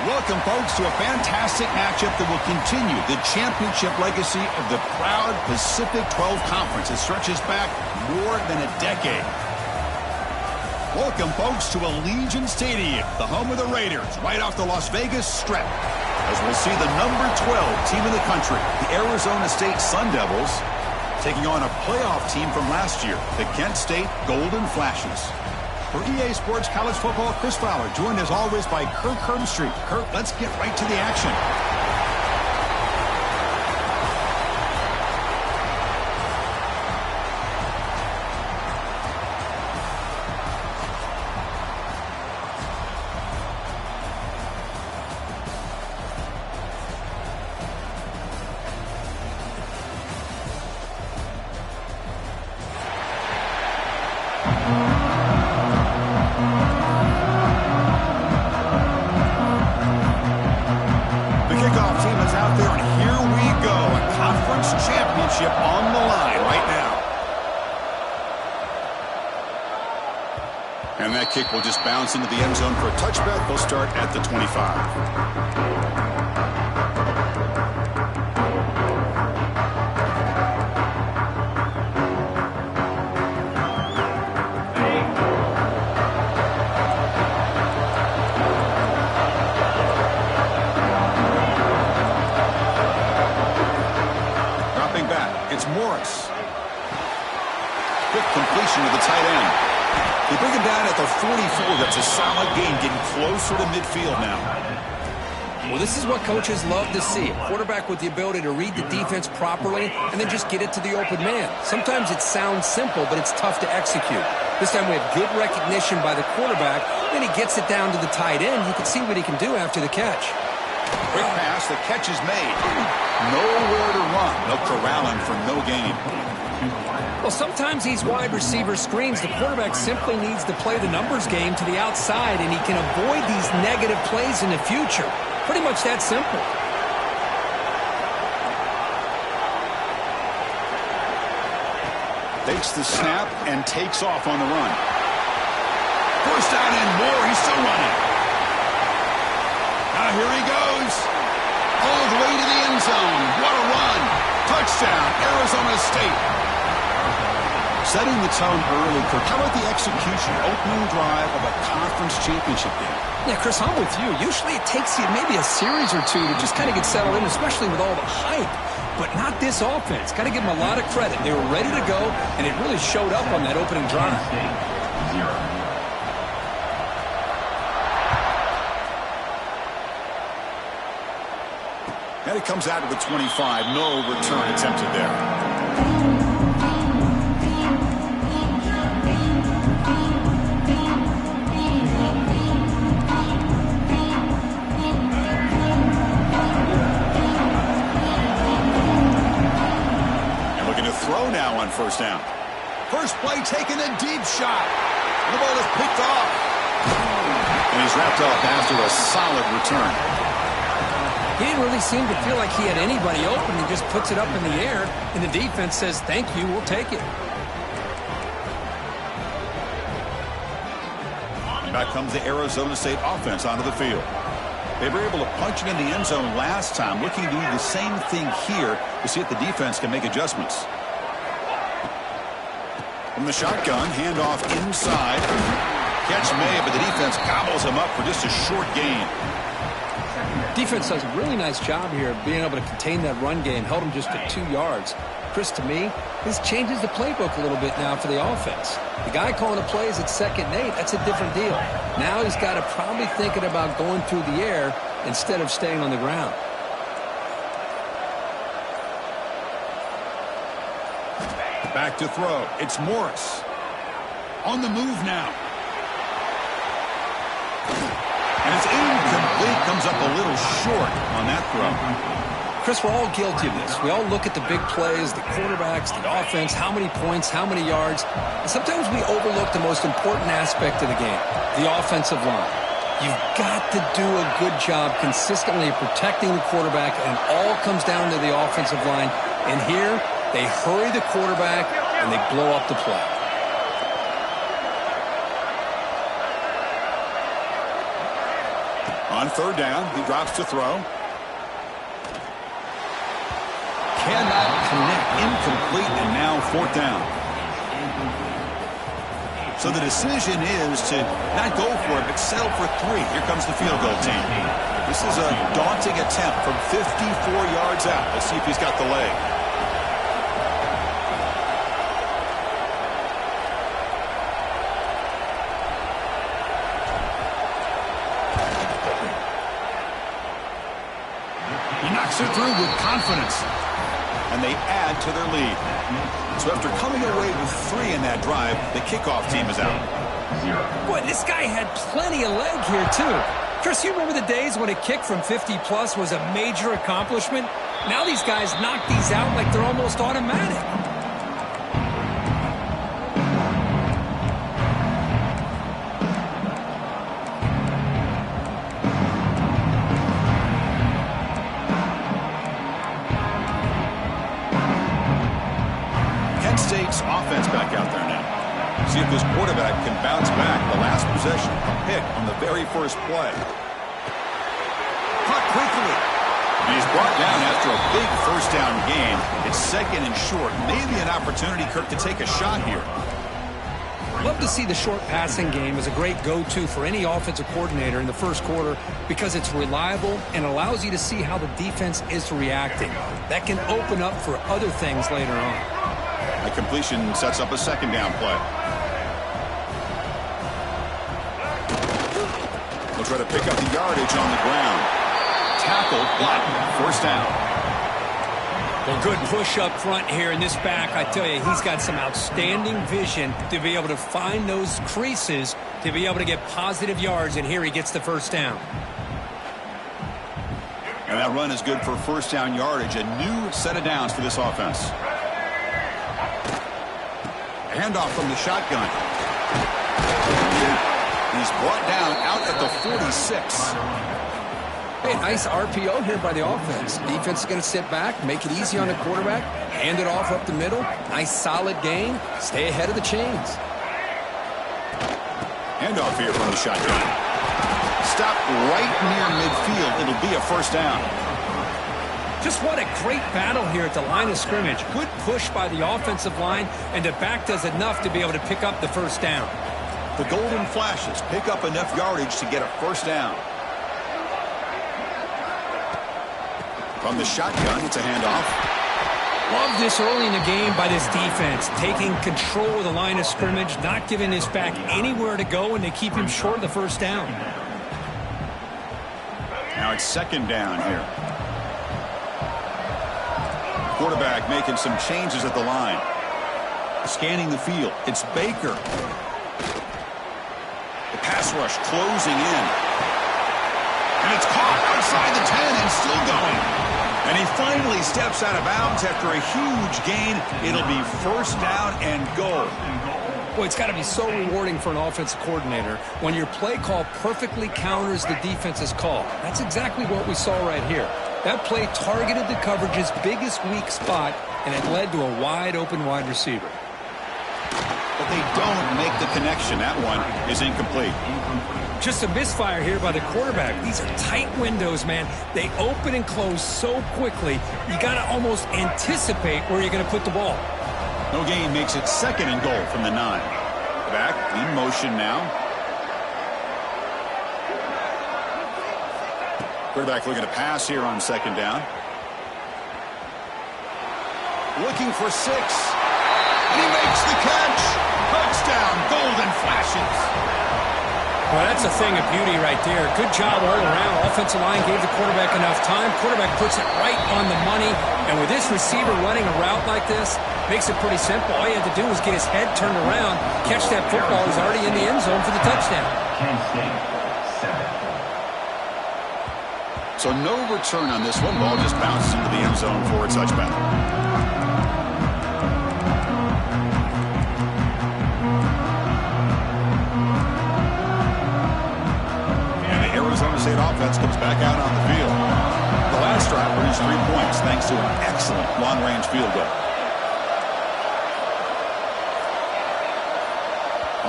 Welcome, folks, to a fantastic matchup that will continue the championship legacy of the proud Pacific 12 Conference. It stretches back more than a decade. Welcome, folks, to Allegiant Stadium, the home of the Raiders, right off the Las Vegas Strip. As we'll see the number 12 team in the country, the Arizona State Sun Devils, taking on a playoff team from last year, the Kent State Golden Flashes. For EA Sports College Football, Chris Fowler, joined as always by Kirk Herbstreit. Kirk, let's get right to the action. On the line right now. And that kick will just bounce into the end zone for a touchback. They'll start at the 25. Morris. Quick completion to the tight end. They bring him down at the 44. That's a solid gain, getting closer to midfield now. Well, this is what coaches love to see. A quarterback with the ability to read the defense properly and then just get it to the open man. Sometimes it sounds simple, but it's tough to execute. This time we have good recognition by the quarterback. Then he gets it down to the tight end. You can see what he can do after the catch. Quick pass, the catch is made. Nowhere to run. They'll corral him for no gain. Well, sometimes these wide receiver screens, the quarterback simply needs to play the numbers game to the outside, and he can avoid these negative plays in the future. Pretty much that simple. Takes the snap and takes off on the run. First down and more. He's still running. Now here he goes. All the way to the end zone. What a run. Touchdown, Arizona State. Setting the tone early, Kirk. How about the execution, opening drive of a conference championship game? Yeah, Chris, I'm with you. Usually it takes you maybe a series or two to just kind of get settled in, especially with all the hype. But not this offense. Got to give them a lot of credit. They were ready to go, and it really showed up on that opening drive. And it comes out to the 25. No return attempted there. And looking to throw now on first down. First play taking a deep shot. The ball is picked off. And he's wrapped up after a solid return. He didn't really seem to feel like he had anybody open. He just puts it up in the air, and the defense says, thank you, we'll take it. Back comes the Arizona State offense onto the field. They were able to punch it in the end zone last time, looking to do the same thing here to see if the defense can make adjustments. From the shotgun, handoff inside. Catch made, but the defense gobbles him up for just a short gain. Defense does a really nice job here of being able to contain that run game. Held him just at 2 yards. Chris, to me, this changes the playbook a little bit now for the offense. The guy calling the plays at 2nd and 8, that's a different deal. Now he's got to probably thinking about going through the air instead of staying on the ground. Back to throw. It's Morris. On the move now. And it's incomplete. Comes up a little short on that throw. Chris, we're all guilty of this. We all look at the big plays, the quarterbacks, the offense, how many points, how many yards. And sometimes we overlook the most important aspect of the game, the offensive line. You've got to do a good job consistently protecting the quarterback, and it all comes down to the offensive line. And here, they hurry the quarterback, and they blow up the play. On third down, he drops to throw. Cannot connect, incomplete, and now fourth down. So the decision is to not go for it, but settle for 3. Here comes the field goal team. This is a daunting attempt from 54 yards out. Let's see if he's got the leg. He knocks it through with confidence. And they add to their lead. So after coming away with 3 in that drive, the kickoff team is out. Boy, this guy had plenty of leg here, too. Chris, you remember the days when a kick from 50-plus was a major accomplishment? Now these guys knock these out like they're almost automatic. State's offense back out there now. See if this quarterback can bounce back. The last possession, a pick on the very first play. Caught quickly. And he's brought down after a big first down gain. It's second and short. Maybe an opportunity, Kirk, to take a shot here. Love to see the short passing game as a great go-to for any offensive coordinator in the first quarter because it's reliable and allows you to see how the defense is reacting. That can open up for other things later on. A completion sets up a second down play. They'll try to pick up the yardage on the ground. Tackle, blocked, first down. Well, good push up front here in this back. I tell you, he's got some outstanding vision to be able to find those creases to be able to get positive yards, and here he gets the first down. And that run is good for first down yardage, a new set of downs for this offense. Handoff from the shotgun. He's brought down out at the 46. Hey, nice RPO here by the offense. Defense is going to sit back, make it easy on the quarterback, hand it off up the middle. Nice solid gain. Stay ahead of the chains. Handoff here from the shotgun. Stop right near midfield. It'll be a first down. Just what a great battle here at the line of scrimmage. Good push by the offensive line, and the back does enough to be able to pick up the first down. The golden flashes pick up enough yardage to get a first down. From the shotgun, it's a handoff. Love this early in the game by this defense, taking control of the line of scrimmage, not giving this back anywhere to go, and they keep him short of the first down. Now it's second down here. Quarterback making some changes at the line. Scanning the field. It's Baker. The pass rush closing in. And it's caught outside the 10 and still going. And he finally steps out of bounds after a huge gain. It'll be first down and goal. Boy, it's got to be so rewarding for an offensive coordinator when your play call perfectly counters the defense's call. That's exactly what we saw right here. That play targeted the coverage's biggest weak spot, and it led to a wide-open wide receiver. But they don't make the connection. That one is incomplete. Just a misfire here by the quarterback. These are tight windows, man. They open and close so quickly, you got to almost anticipate where you're going to put the ball. No gain makes it second and goal from the 9. Back in motion now. Quarterback looking to pass here on second down. Looking for 6. And he makes the catch. Touchdown, golden flashes. Well, that's a thing of beauty right there. Good job all around. Offensive line gave the quarterback enough time. Quarterback puts it right on the money. And with this receiver running a route like this, makes it pretty simple. All you have to do is get his head turned around, catch that football. He's already in the end zone for the touchdown. So no return on this one. Ball just bounces into the end zone for a touchback. And the Arizona State offense comes back out on the field. The last drive produced 3 points thanks to an excellent long-range field goal.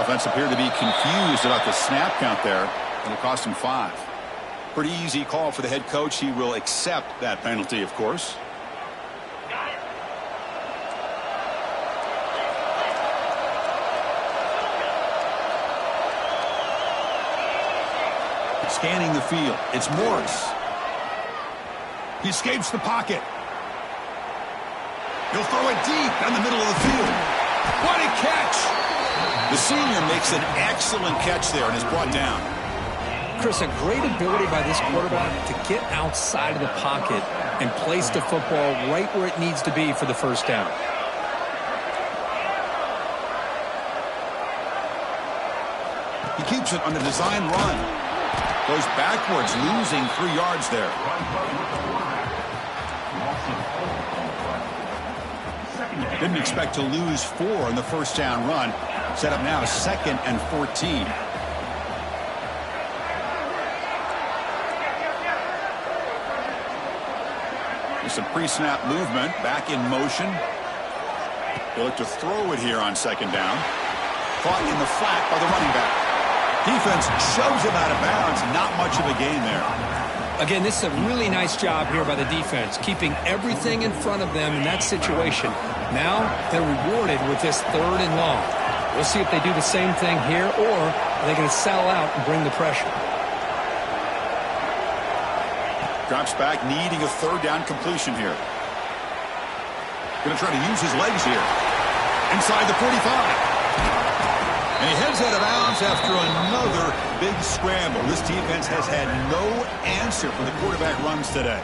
Offense appeared to be confused about the snap count there, and it cost him 5. Pretty easy call for the head coach. He will accept that penalty, of course. Scanning the field. It's Morris. He escapes the pocket. He'll throw it deep in the middle of the field. What a catch! The senior makes an excellent catch there and is brought down. Chris, a great ability by this quarterback to get outside of the pocket and place the football right where it needs to be for the first down. He keeps it on the design run. Goes backwards, losing 3 yards there. Didn't expect to lose 4 on the first down run. Set up now 2nd and 14. Some pre-snap movement, back in motion. They look to throw it here on 2nd down. Caught in the flat by the running back. Defense shoves him out of bounds. Not much of a gain there. Again, this is a really nice job here by the defense, keeping everything in front of them in that situation. Now they're rewarded with this 3rd and long. We'll see if they do the same thing here, or are they going to settle out and bring the pressure. Drops back, needing a 3rd down completion here. Going to try to use his legs here. Inside the 45. And he heads out of bounds after another big scramble. This defense has had no answer for the quarterback runs today.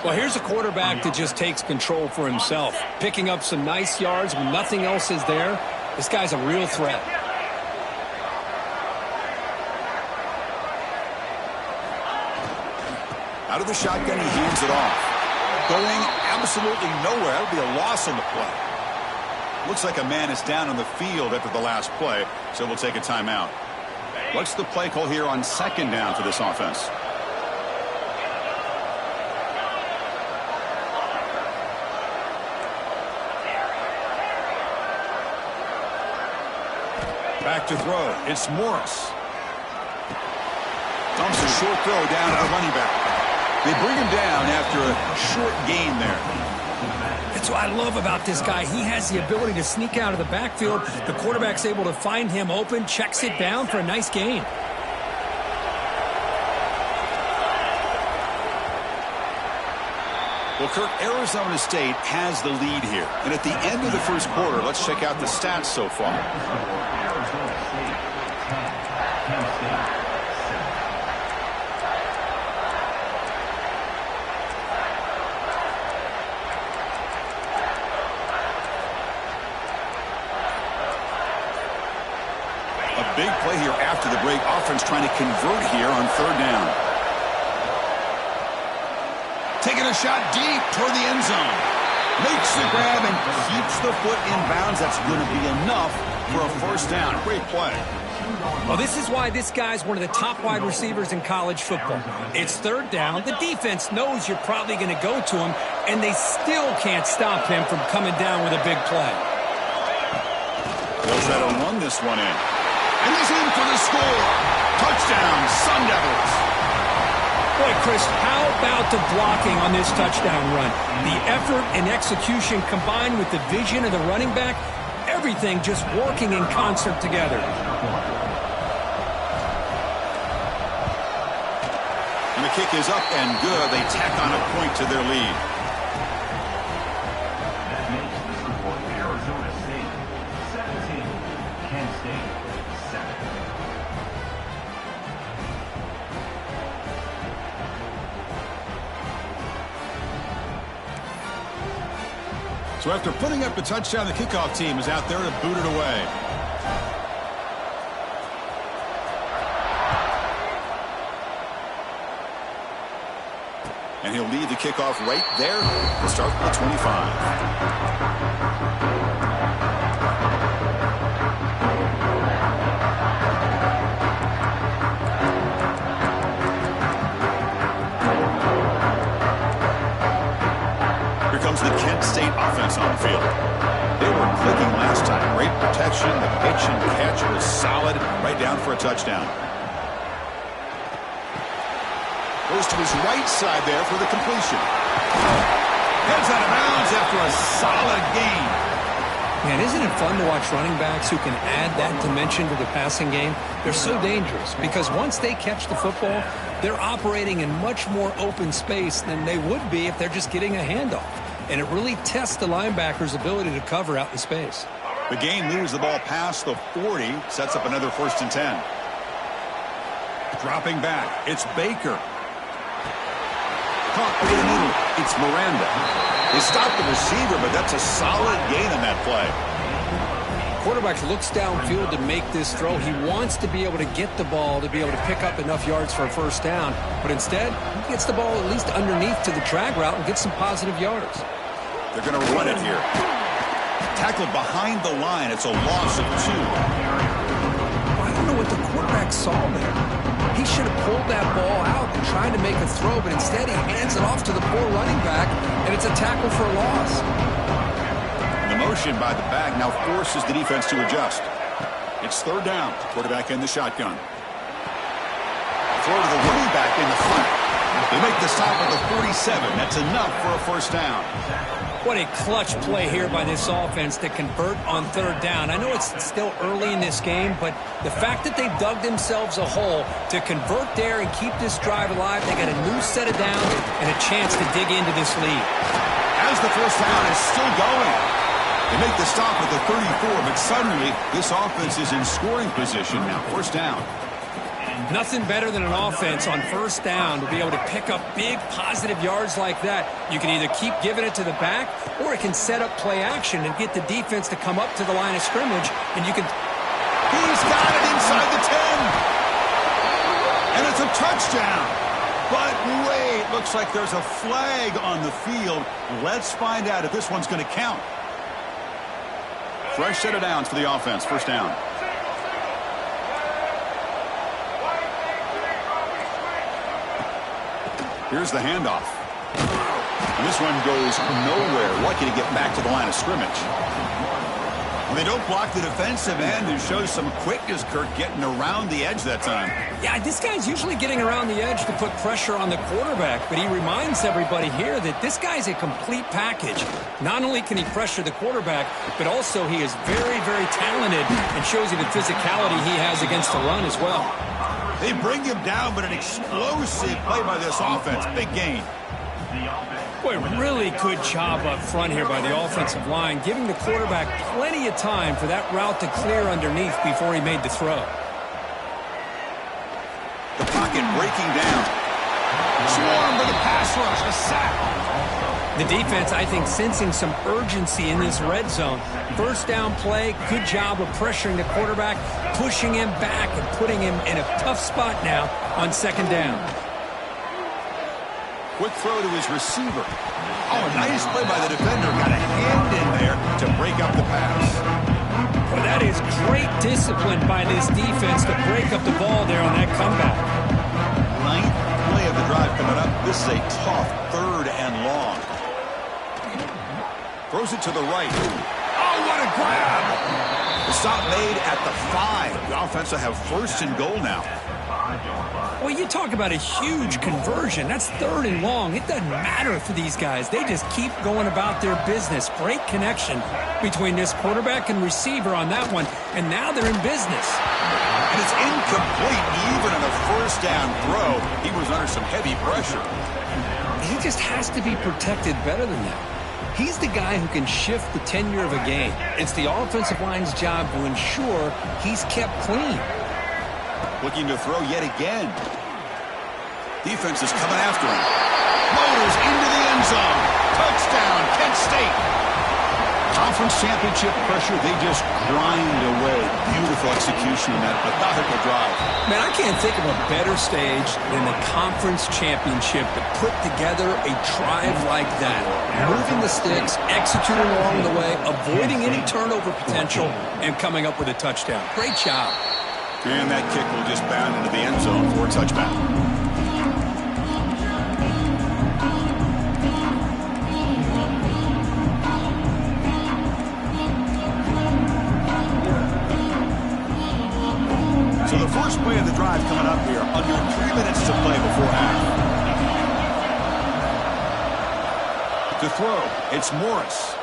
Well, here's a quarterback that just takes control for himself. Picking up some nice yards when nothing else is there. This guy's a real threat. Out of the shotgun, he hands it off. Going absolutely nowhere. That would be a loss on the play. Looks like a man is down on the field after the last play, so we'll take a timeout. What's the play call here on 2nd down for this offense? Back to throw. It's Morris. Dumps a short throw down to the running back. They bring him down after a short gain there. That's what I love about this guy. He has the ability to sneak out of the backfield. The quarterback's able to find him open, checks it down for a nice gain. Well, Kirk, Arizona State has the lead here. And at the end of the first quarter, let's check out the stats so far. Big play here after the break. Offense trying to convert here on 3rd down. Taking a shot deep toward the end zone. Makes the grab and keeps the foot in bounds. That's going to be enough for a first down. Great play. Well, this is why this guy's one of the top wide receivers in college football. It's 3rd down. The defense knows you're probably going to go to him, and they still can't stop him from coming down with a big play. They'll try to run this one in. And he's in for the score. Touchdown, Sun Devils. Boy, Chris, how about the blocking on this touchdown run? The effort and execution combined with the vision of the running back, everything just working in concert together. And the kick is up and good. They tack on a point to their lead. That makes the score Arizona State 17, Kent State 7. So after putting up the touchdown, the kickoff team is out there to boot it away. And he'll lead the kickoff right there. We'll start with the 25. The Kent State offense on the field. They were clicking last time. Great protection. The pitch and catch was solid. Right down for a touchdown. Goes to his right side there for the completion. Heads out of bounds after a solid gain. Man, isn't it fun to watch running backs who can add that dimension to the passing game? They're so dangerous because once they catch the football, they're operating in much more open space than they would be if they're just getting a handoff. And it really tests the linebacker's ability to cover out in space. The game moves the ball past the 40, sets up another 1st and 10. Dropping back, it's Baker. Caught over the middle, it's Miranda. They stopped the receiver, but that's a solid gain on that play. Quarterback looks downfield to make this throw. He wants to be able to get the ball to be able to pick up enough yards for a 1st down. But instead, he gets the ball at least underneath to the drag route and gets some positive yards. They're going to run it here. Tackled behind the line. It's a loss of 2. I don't know what the quarterback saw there. He should have pulled that ball out and tried to make a throw, but instead he hands it off to the poor running back, and it's a tackle for a loss. The motion by the back now forces the defense to adjust. It's 3rd down. Quarterback in the shotgun. Throw to the running back in the flat. They make the stop at the 47. That's enough for a 1st down. What a clutch play here by this offense to convert on 3rd down. I know it's still early in this game, but the fact that they've dug themselves a hole to convert there and keep this drive alive, they got a new set of downs and a chance to dig into this lead. As the 1st down is still going. They make the stop at the 34, but suddenly this offense is in scoring position. Now 1st down. Nothing better than an offense on 1st down to be able to pick up big positive yards like that. You can either keep giving it to the back, or it can set up play action and get the defense to come up to the line of scrimmage, and you can... He's got it inside the 10. And it's a touchdown. But wait, looks like there's a flag on the field. Let's find out if this one's going to count. Fresh set of downs for the offense. 1st down. Here's the handoff. And this one goes nowhere. Lucky to get back to the line of scrimmage. When they don't block the defensive end, it shows some quickness, Kirk, getting around the edge that time. Yeah, this guy's usually getting around the edge to put pressure on the quarterback, but he reminds everybody here that this guy's a complete package. Not only can he pressure the quarterback, but also he is very, very talented and shows you the physicality he has against the run as well. They bring him down, but an explosive play by this offense. Big gain. Boy, really good job up front here by the offensive line, giving the quarterback plenty of time for that route to clear underneath before he made the throw. The pocket breaking down. Swarm with a pass rush, a sack. The defense, I think, sensing some urgency in this red zone. 1st down play, good job of pressuring the quarterback, pushing him back and putting him in a tough spot now on 2nd down. Quick throw to his receiver. Oh, nice play by the defender. Got a hand in there to break up the pass. Well, that is great discipline by this defense to break up the ball there on that comeback. 9th play of the drive coming up. This is a tough 3rd and long. Throws it to the right. Oh, what a grab! The stop made at the 5. The offense will have 1st and goal now. Well, you talk about a huge conversion. That's 3rd and long. It doesn't matter for these guys. They just keep going about their business. Great connection between this quarterback and receiver on that one, and now they're in business. And it's incomplete. Even on a 1st down throw, he was under some heavy pressure. He just has to be protected better than that. He's the guy who can shift the tenure of a game. It's the offensive line's job to ensure he's kept clean. Looking to throw yet again. Defense is coming after him. Motors into the end zone. Touchdown, Kent State. Conference championship pressure, they just grind away. Beautiful execution in that methodical drive. Man, I can't think of a better stage than the conference championship to put together a drive like that. Moving the sticks, executing along the way, avoiding any turnover potential, and coming up with a touchdown. Great job. And that kick will just bound into the end zone for a touchback. So the first play of the drive coming up here. Under 3 minutes to play before half. To throw, it's Morris.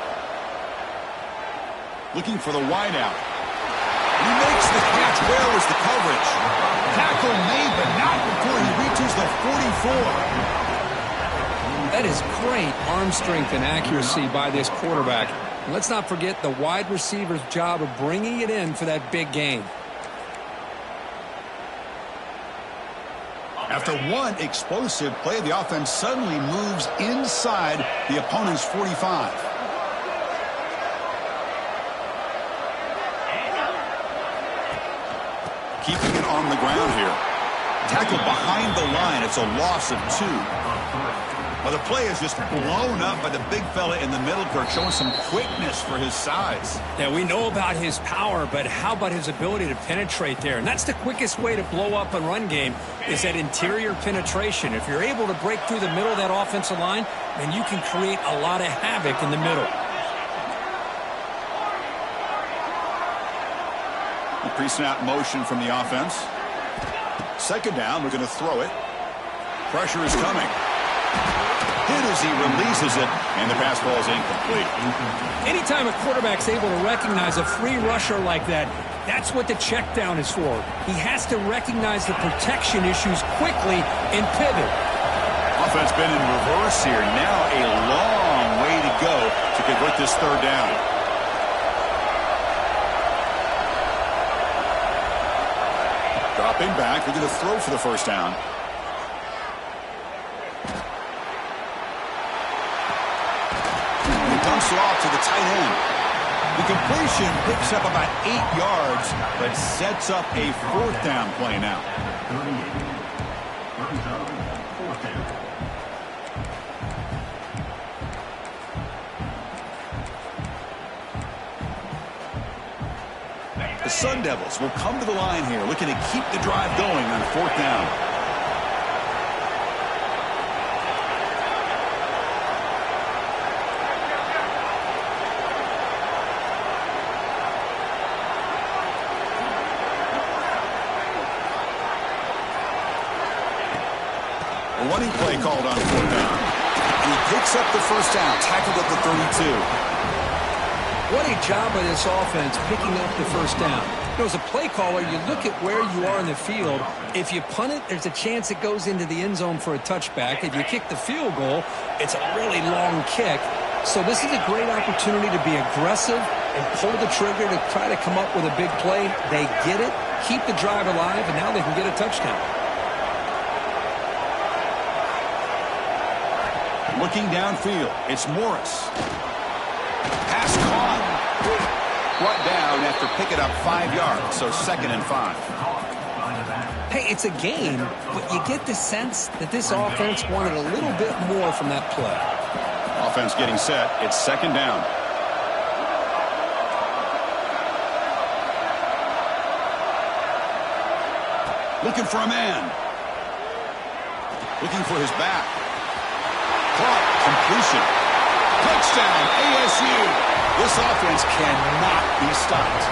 Looking for the wideout. He makes the catch. Where was the coverage? Tackle made, but not before he reaches the 44. That is great arm strength and accuracy by this quarterback. And let's not forget the wide receiver's job of bringing it in for that big gain. After one explosive play, the offense suddenly moves inside the opponent's 45. Keeping it on the ground here. Tackled behind the line. It's a loss of 2. Well, the play is just blown up by the big fella in the middle, Kirk, showing some quickness for his size. Yeah, we know about his power, but how about his ability to penetrate there? And that's the quickest way to blow up a run game is that interior penetration. If you're able to break through the middle of that offensive line, then you can create a lot of havoc in the middle. The pre-snap motion from the offense. Second down, we're going to throw it. Pressure is coming. Hit as he releases it, and the pass ball is incomplete. Anytime a quarterback's able to recognize a free rusher like that, that's what the check down is for. He has to recognize the protection issues quickly and pivot. Offense been in reverse here. Now a long way to go to convert this third down. Dropping back, we're going to throw for the first down. Dumps it off to the tight end. The completion picks up about 8 yards, but sets up a fourth down play now. 38. The Sun Devils will come to the line here, looking to keep the drive going on fourth down. Running play called on fourth down. And he picks up the first down, tackled at the 32. What a job by this offense picking up the first down. You know, as a play caller, you look at where you are in the field. If you punt it, there's a chance it goes into the end zone for a touchback. If you kick the field goal, it's a really long kick. So this is a great opportunity to be aggressive and pull the trigger to try to come up with a big play. They get it, keep the drive alive, and now they can get a touchdown. Looking downfield, it's Morris. Pass caught. Brought down after picking up 5 yards, so 2nd and 5. Hey, it's a game, but you get the sense that this offense wanted a little bit more from that play. Offense getting set. It's 2nd down. Looking for a man. Looking for his back. Caught. Completion. Touchdown, ASU. This offense cannot be stopped.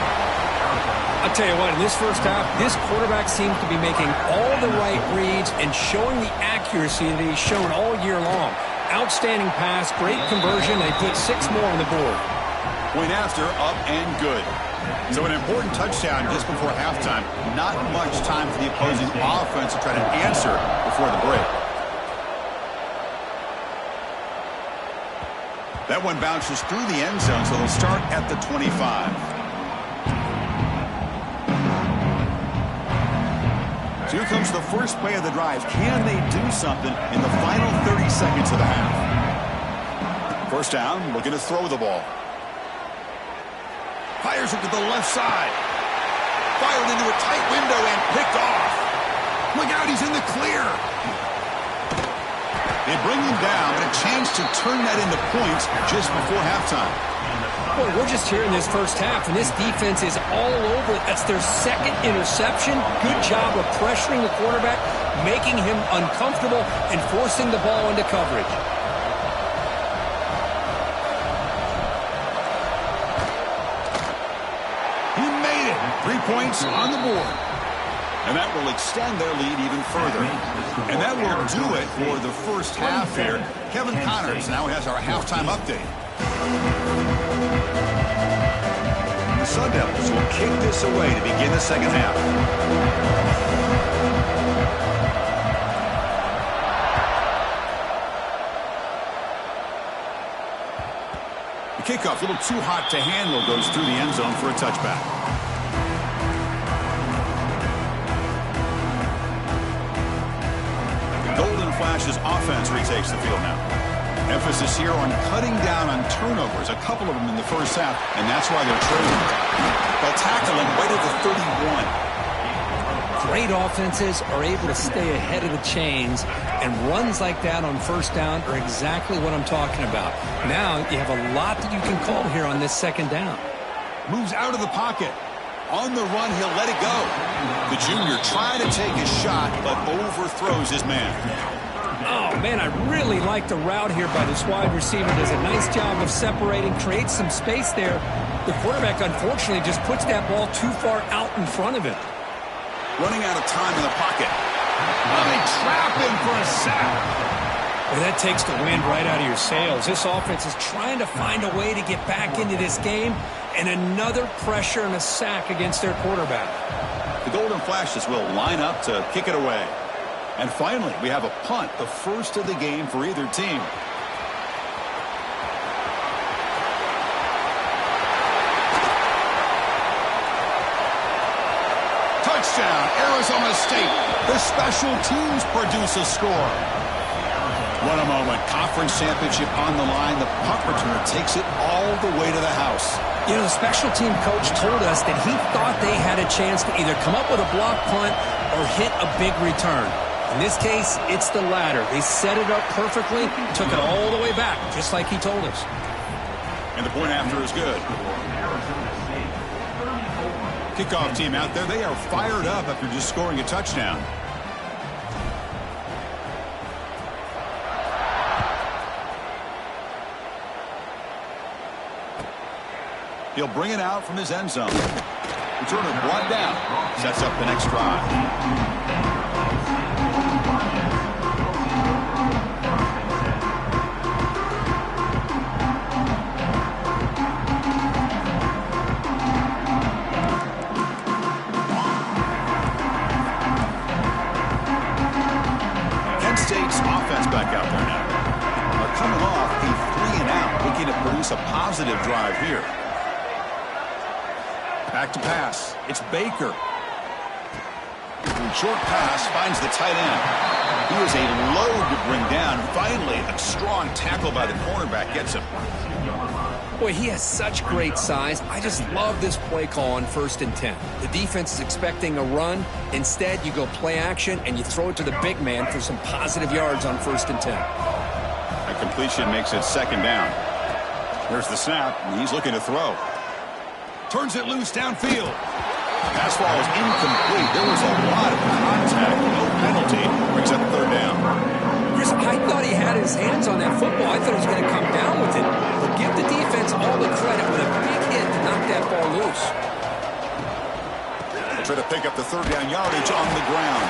I'll tell you what, in this first half, this quarterback seems to be making all the right reads and showing the accuracy that he's shown all year long. Outstanding pass, great conversion. They put 6 more on the board. Point after, up and good. So an important touchdown just before halftime. Not much time for the opposing offense to try to answer before the break. That one bounces through the end zone, so they'll start at the 25. So here comes the first play of the drive. Can they do something in the final 30 seconds of the half? First down, looking to throw the ball. Fires it to the left side. Fired into a tight window and picked off. Look out, he's in the clear. They bring him down, but a chance to turn that into points just before halftime. Boy, we're just here in this first half, and this defense is all over. That's their 2nd interception. Good job of pressuring the quarterback, making him uncomfortable, and forcing the ball into coverage. He made it. 3 points on the board. And that will extend their lead even further. And that will do it for the first half here. Kevin Connors now has our halftime update. The Sun Devils will kick this away to begin the second half. The kickoff, a little too hot to handle, goes through the end zone for a touchback. Golden Flash's offense retakes the field now. Emphasis here on cutting down on turnovers, a couple of them in the first half, and that's why they're trading. They'll tackle him right at the 31. Great offenses are able to stay ahead of the chains, and runs like that on first down are exactly what I'm talking about. Now you have a lot that you can call here on this second down. Moves out of the pocket. On the run, he'll let it go. The junior trying to take a shot, but overthrows his man. Oh, man, I really like the route here by this wide receiver. Does a nice job of separating, creates some space there. The quarterback, unfortunately, just puts that ball too far out in front of him. Running out of time in the pocket. Oh, they trap him for a sack. Well, that takes the wind right out of your sails. This offense is trying to find a way to get back into this game, and another pressure and a sack against their quarterback. The Golden Flashes will line up to kick it away. And finally, we have a punt, the first of the game for either team. Touchdown, Arizona State. The special teams produce a score. What a moment. Conference championship on the line. The punt returner takes it all the way to the house. You know, the special team coach told us that he thought they had a chance to either come up with a block punt or hit a big return. In this case, it's the latter. They set it up perfectly, took it all the way back, just like he told us. And the point after is good. Kickoff team out there, they are fired up after just scoring a touchdown. He'll bring it out from his end zone. Returner brought down. Sets up the next drive. Kent State's offense back out there now. Are coming off a 3-and-out, looking to produce a positive drive here. Back to pass. It's Baker. Short pass finds the tight end. He is a load to bring down. Finally, a strong tackle by the cornerback gets him. Boy, he has such great size. I just love this play call on 1st and 10. The defense is expecting a run. Instead, you go play action, and you throw it to the big man for some positive yards on 1st and 10. A completion makes it 2nd down. There's the snap, and he's looking to throw. Turns it loose downfield. Pass ball is incomplete. There was a lot of contact. No penalty. Brings up 3rd down. Chris, I thought he had his hands on that football. I thought he was going to come down with it. But give the defense all the credit with a big hit to knock that ball loose. They'll try to pick up the 3rd down yardage on the ground.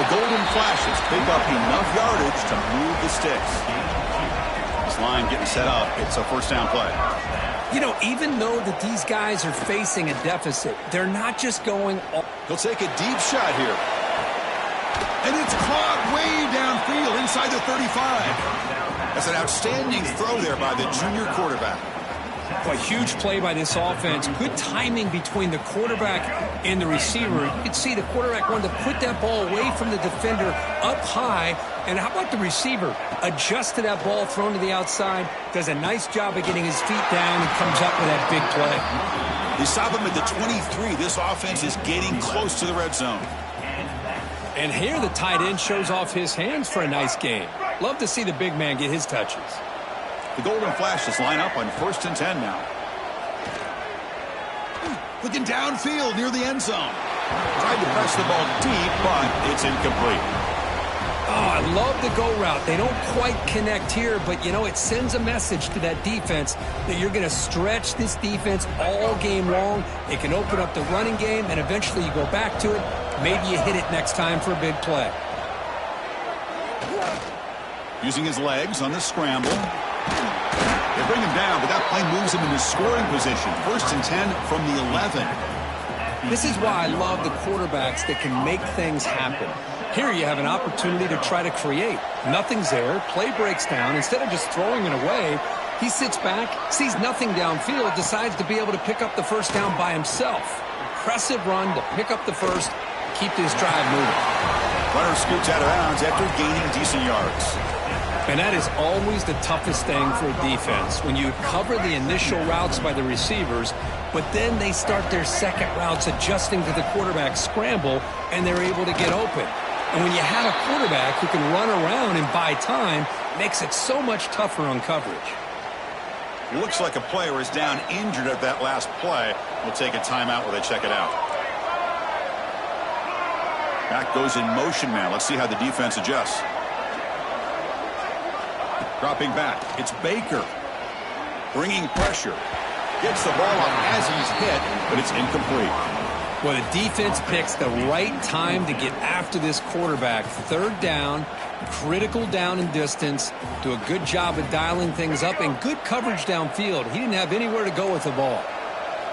The Golden Flashes pick up enough yardage to move the sticks. This line getting set up. It's a 1st down play. You know, even though that these guys are facing a deficit, they're not just going all... He'll take a deep shot here. And it's caught way downfield inside the 35. That's an outstanding throw there by the junior quarterback. A huge play by this offense. Good timing between the quarterback and the receiver. You can see the quarterback wanted to put that ball away from the defender up high. And how about the receiver? Adjusts to that ball thrown to the outside. Does a nice job of getting his feet down and comes up with that big play. They stop him at the 23. This offense is getting close to the red zone. And here the tight end shows off his hands for a nice game. Love to see the big man get his touches. The Golden Flashes line up on 1st and 10 now. Looking downfield near the end zone. Tried to press the ball deep, but it's incomplete. Oh, I love the go route. They don't quite connect here, but, you know, it sends a message to that defense that you're going to stretch this defense all game long. It can open up the running game, and eventually you go back to it. Maybe you hit it next time for a big play. Using his legs on the scramble. They bring him down, but that play moves him into scoring position. 1st and 10 from the 11. This is why I love the quarterbacks that can make things happen. Here you have an opportunity to try to create. Nothing's there. Play breaks down. Instead of just throwing it away, he sits back, sees nothing downfield, decides to be able to pick up the first down by himself. Impressive run to pick up the first, keep this drive moving. Runner scoots out of bounds after gaining decent yards. And that is always the toughest thing for a defense, when you cover the initial routes by the receivers, but then they start their second routes adjusting to the quarterback scramble, and they're able to get open. And when you have a quarterback who can run around and buy time, it makes it so much tougher on coverage. It looks like a player is down injured at that last play. We'll take a timeout while they check it out. Back goes in motion now. Let's see how the defense adjusts. Dropping back. It's Baker. Bringing pressure. Gets the ball up as he's hit, but it's incomplete. Well, the defense picks the right time to get after this quarterback. 3rd down, critical down and distance. Do a good job of dialing things up, and good coverage downfield. He didn't have anywhere to go with the ball.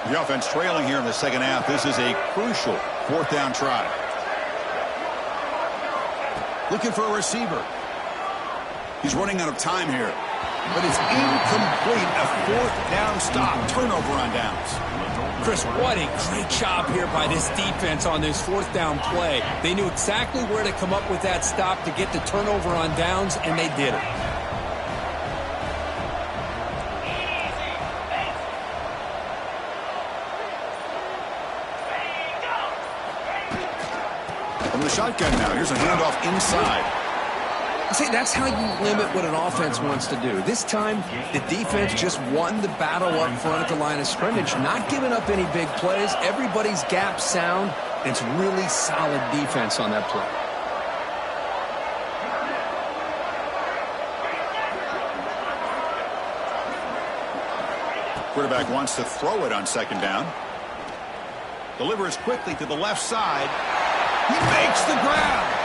The offense trailing here in the second half. This is a crucial 4th down try. Looking for a receiver. He's running out of time here. But it's incomplete. A 4th down stop. Turnover on downs. Chris, what a great job here by this defense on this 4th down play. They knew exactly where to come up with that stop to get the turnover on downs, and they did it. From the shotgun now. Here's a handoff inside. See, that's how you limit what an offense wants to do. This time, the defense just won the battle up front at the line of scrimmage, not giving up any big plays. Everybody's gap sound. It's really solid defense on that play. Quarterback wants to throw it on 2nd down. Delivers quickly to the left side. He makes the grab.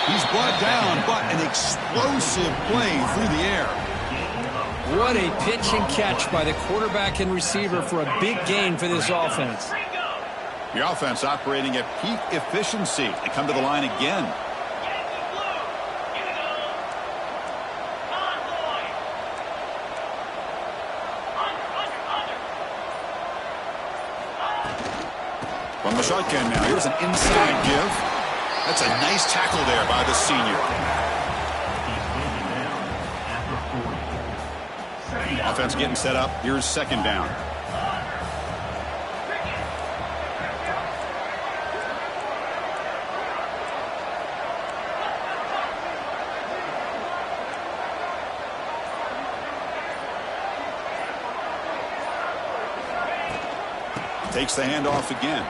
He's brought down, but an explosive play through the air. What a pitch and catch by the quarterback and receiver for a big gain for this offense. The offense operating at peak efficiency. They come to the line again. From the shotgun now. Here's an inside give. That's a nice tackle there by the senior. Offense getting set up. Here's 2nd down. Takes the handoff again.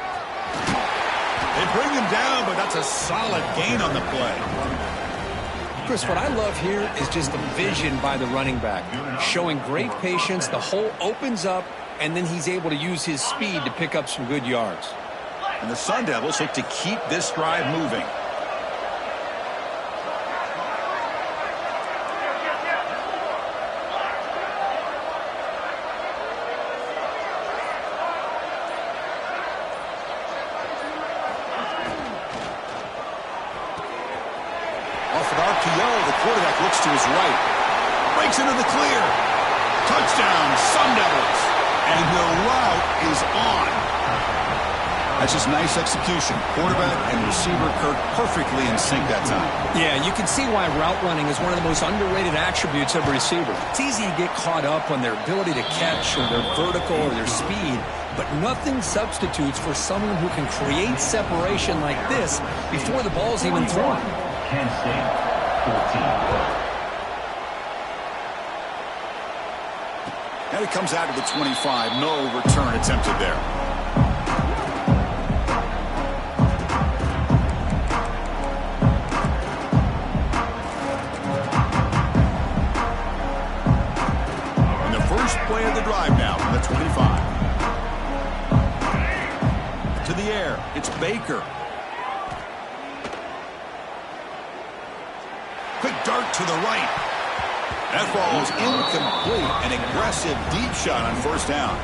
They bring him down, but that's a solid gain on the play. Chris, what I love here is just the vision by the running back. Showing great patience, the hole opens up, and then he's able to use his speed to pick up some good yards. And the Sun Devils look to keep this drive moving. Quarterback looks to his right. Breaks into the clear. Touchdown, Sun Devils. And the route is on. That's just nice execution. Quarterback and receiver Kirk perfectly in sync that time. Yeah, you can see why route running is one of the most underrated attributes of a receiver. It's easy to get caught up on their ability to catch or their vertical or their speed, but nothing substitutes for someone who can create separation like this before the ball's even thrown. Kent State. 14. Now he comes out of the 25. No return attempted there. First play of the drive now from the 25. To the air, it's Baker. Quick dart to the right. That ball is incomplete. An aggressive deep shot on first down.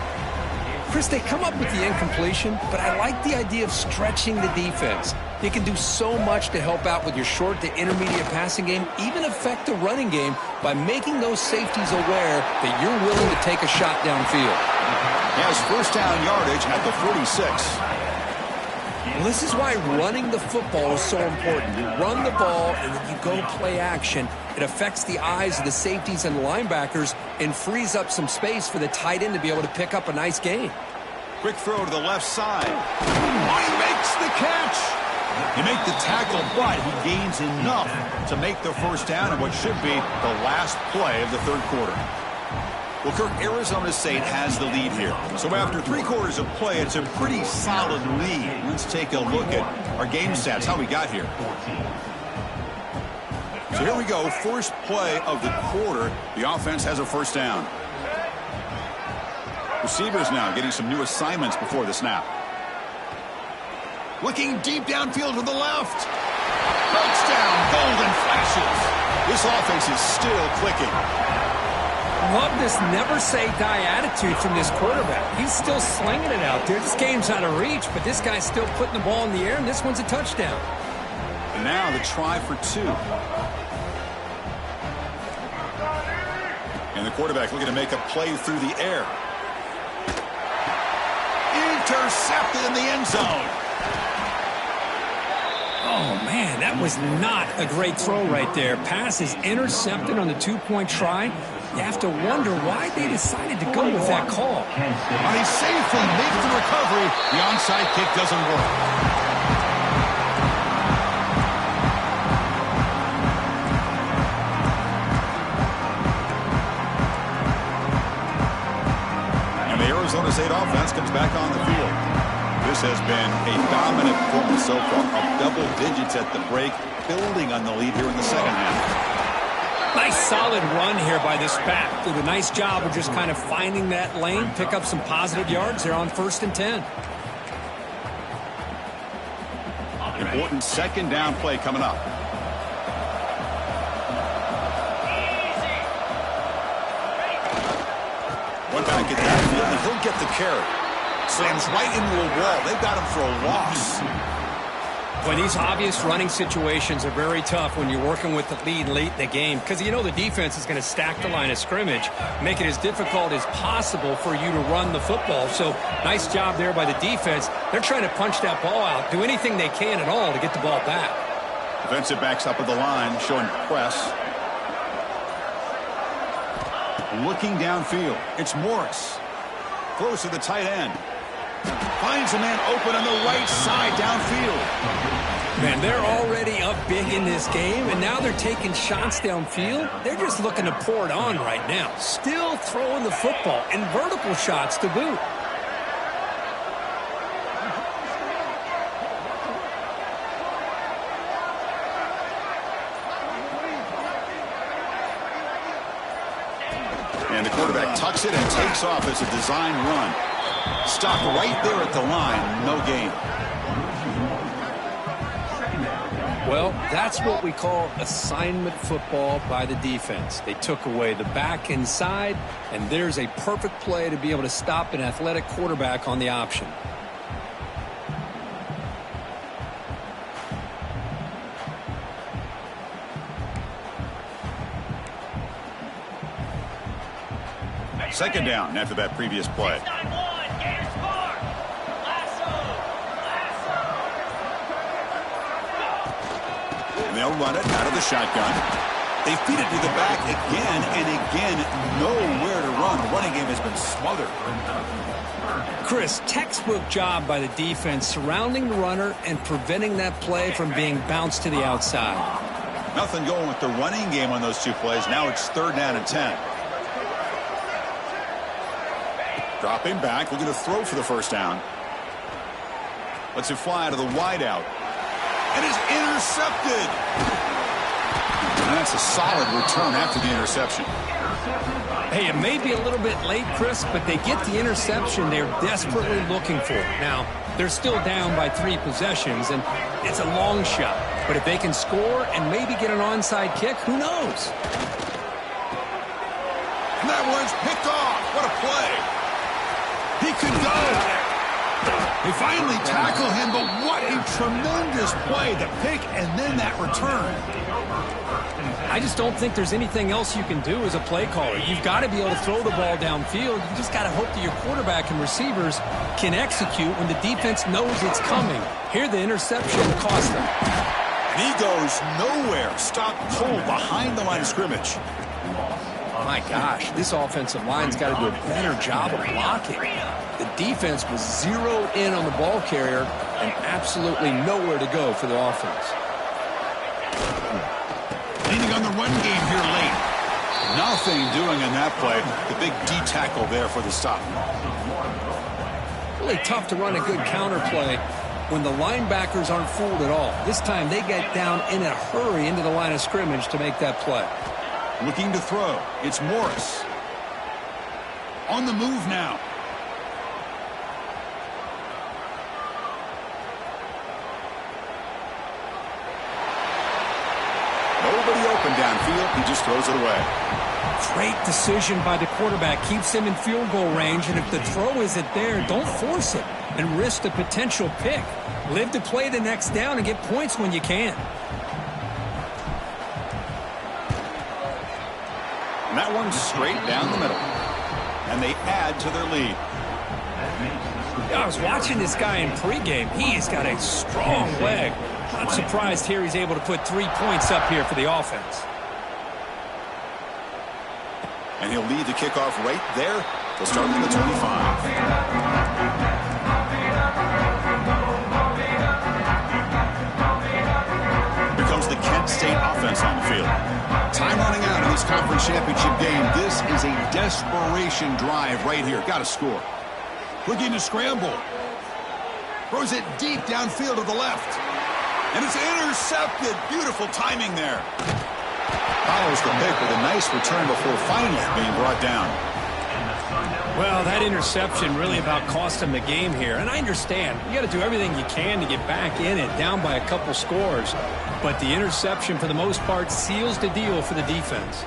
Chris, they come up with the incompletion, but I like the idea of stretching the defense. You can do so much to help out with your short to intermediate passing game, even affect the running game by making those safeties aware that you're willing to take a shot downfield. He has first down yardage at the 46. Well, this is why running the football is so important. You run the ball and then you go play action. It affects the eyes of the safeties and linebackers and frees up some space for the tight end to be able to pick up a nice gain. Quick throw to the left side. Oh, he makes the catch. He makes the tackle, but he gains enough to make the first down in what should be the last play of the third quarter. Well, Kirk, Arizona State has the lead here. So after 3 quarters of play, it's a pretty solid lead. Let's take a look at our game stats, how we got here. So here we go, first play of the quarter. The offense has a first down. Receivers now getting some new assignments before the snap. Looking deep downfield to the left. Touchdown, golden flashes. This offense is still clicking. Love this never-say-die attitude from this quarterback. He's still slinging it out there. This game's out of reach, but this guy's still putting the ball in the air, and this one's a touchdown. And now the try for 2. And the quarterback looking to make a play through the air. Intercepted in the end zone. Oh, man, that was not a great throw right there. Pass is intercepted on the 2-point try. You have to wonder why they decided to go with that call. But he safely makes the recovery. The onside kick doesn't work. And the Arizona State offense comes back on the field. This has been a dominant performance so far, up double digits at the break, building on the lead here in the second half. Nice solid run here by this back. Did a nice job of just kind of finding that lane, pick up some positive yards there on 1st and 10. Important second down play coming up. One back at that field, and he'll get the carry. Slams right into a wall. They've got him for a loss. Boy, these obvious running situations are very tough when you're working with the lead late in the game because you know the defense is going to stack the line of scrimmage, make it as difficult as possible for you to run the football. So nice job there by the defense. They're trying to punch that ball out, do anything they can at all to get the ball back. Defensive backs up at the line, showing press. Looking downfield, it's Morris. Close to the tight end. Finds a man open on the right side downfield. Man, they're already up big in this game, and now they're taking shots downfield. They're just looking to pour it on right now. Still throwing the football, and vertical shots to boot. And the quarterback tucks it and takes off as a design run. Stopped right there at the line. No gain. Well, that's what we call assignment football by the defense. They took away the back inside, and there's a perfect play to be able to stop an athletic quarterback on the option. Second down after that previous play. And they'll run it out of the shotgun. They feed it to the back again and again. Nowhere to run. The running game has been smothered. Chris, textbook job by the defense surrounding the runner and preventing that play from being bounced to the outside. Nothing going with the running game on those two plays. Now it's 3rd down and 10. Dropping back, looking to throw for the first down. Lets it fly to the wideout. It is intercepted. And that's a solid return after the interception. Hey, it may be a little bit late, Chris, but they get the interception they're desperately looking for. Now, they're still down by 3 possessions, and it's a long shot. But if they can score and maybe get an onside kick, who knows? And that one's picked off. What a play. He could go. They finally tackle him, but what a tremendous play. The pick and then that return. I just don't think there's anything else you can do as a play caller. You've got to be able to throw the ball downfield. You just got to hope that your quarterback and receivers can execute when the defense knows it's coming. Here, the interception cost them. And he goes nowhere. Stopped cold behind the line of scrimmage. My gosh, this offensive line's got to do a better job of blocking. The defense was zeroed in on the ball carrier and absolutely nowhere to go for the offense. Leaning on the run game here late. Nothing doing in that play. The big D tackle there for the stop. Really tough to run a good counter play when the linebackers aren't fooled at all. This time they get down in a hurry into the line of scrimmage to make that play. Looking to throw. It's Morris. On the move now. Nobody open downfield. He just throws it away. Great decision by the quarterback. Keeps him in field goal range, and if the throw isn't there, don't force it and risk the potential pick. Live to play the next down and get points when you can. And that one's straight down the middle. And they add to their lead. I was watching this guy in pregame. He's got a strong leg. Not surprised here he's able to put 3 points up here for the offense. And he'll lead the kickoff right there. They'll start from the 25. Here comes the Kent State offense on the field. Time running out in this conference championship game. This is a desperation drive right here. Got to score. Looking to scramble. Throws it deep downfield to the left. And it's intercepted. Beautiful timing there. Follows the pick with a nice return before finally being brought down. Well, that interception really about cost him the game here. And I understand. You got to do everything you can to get back in it, down by a couple scores. But the interception, for the most part, seals the deal for the defense.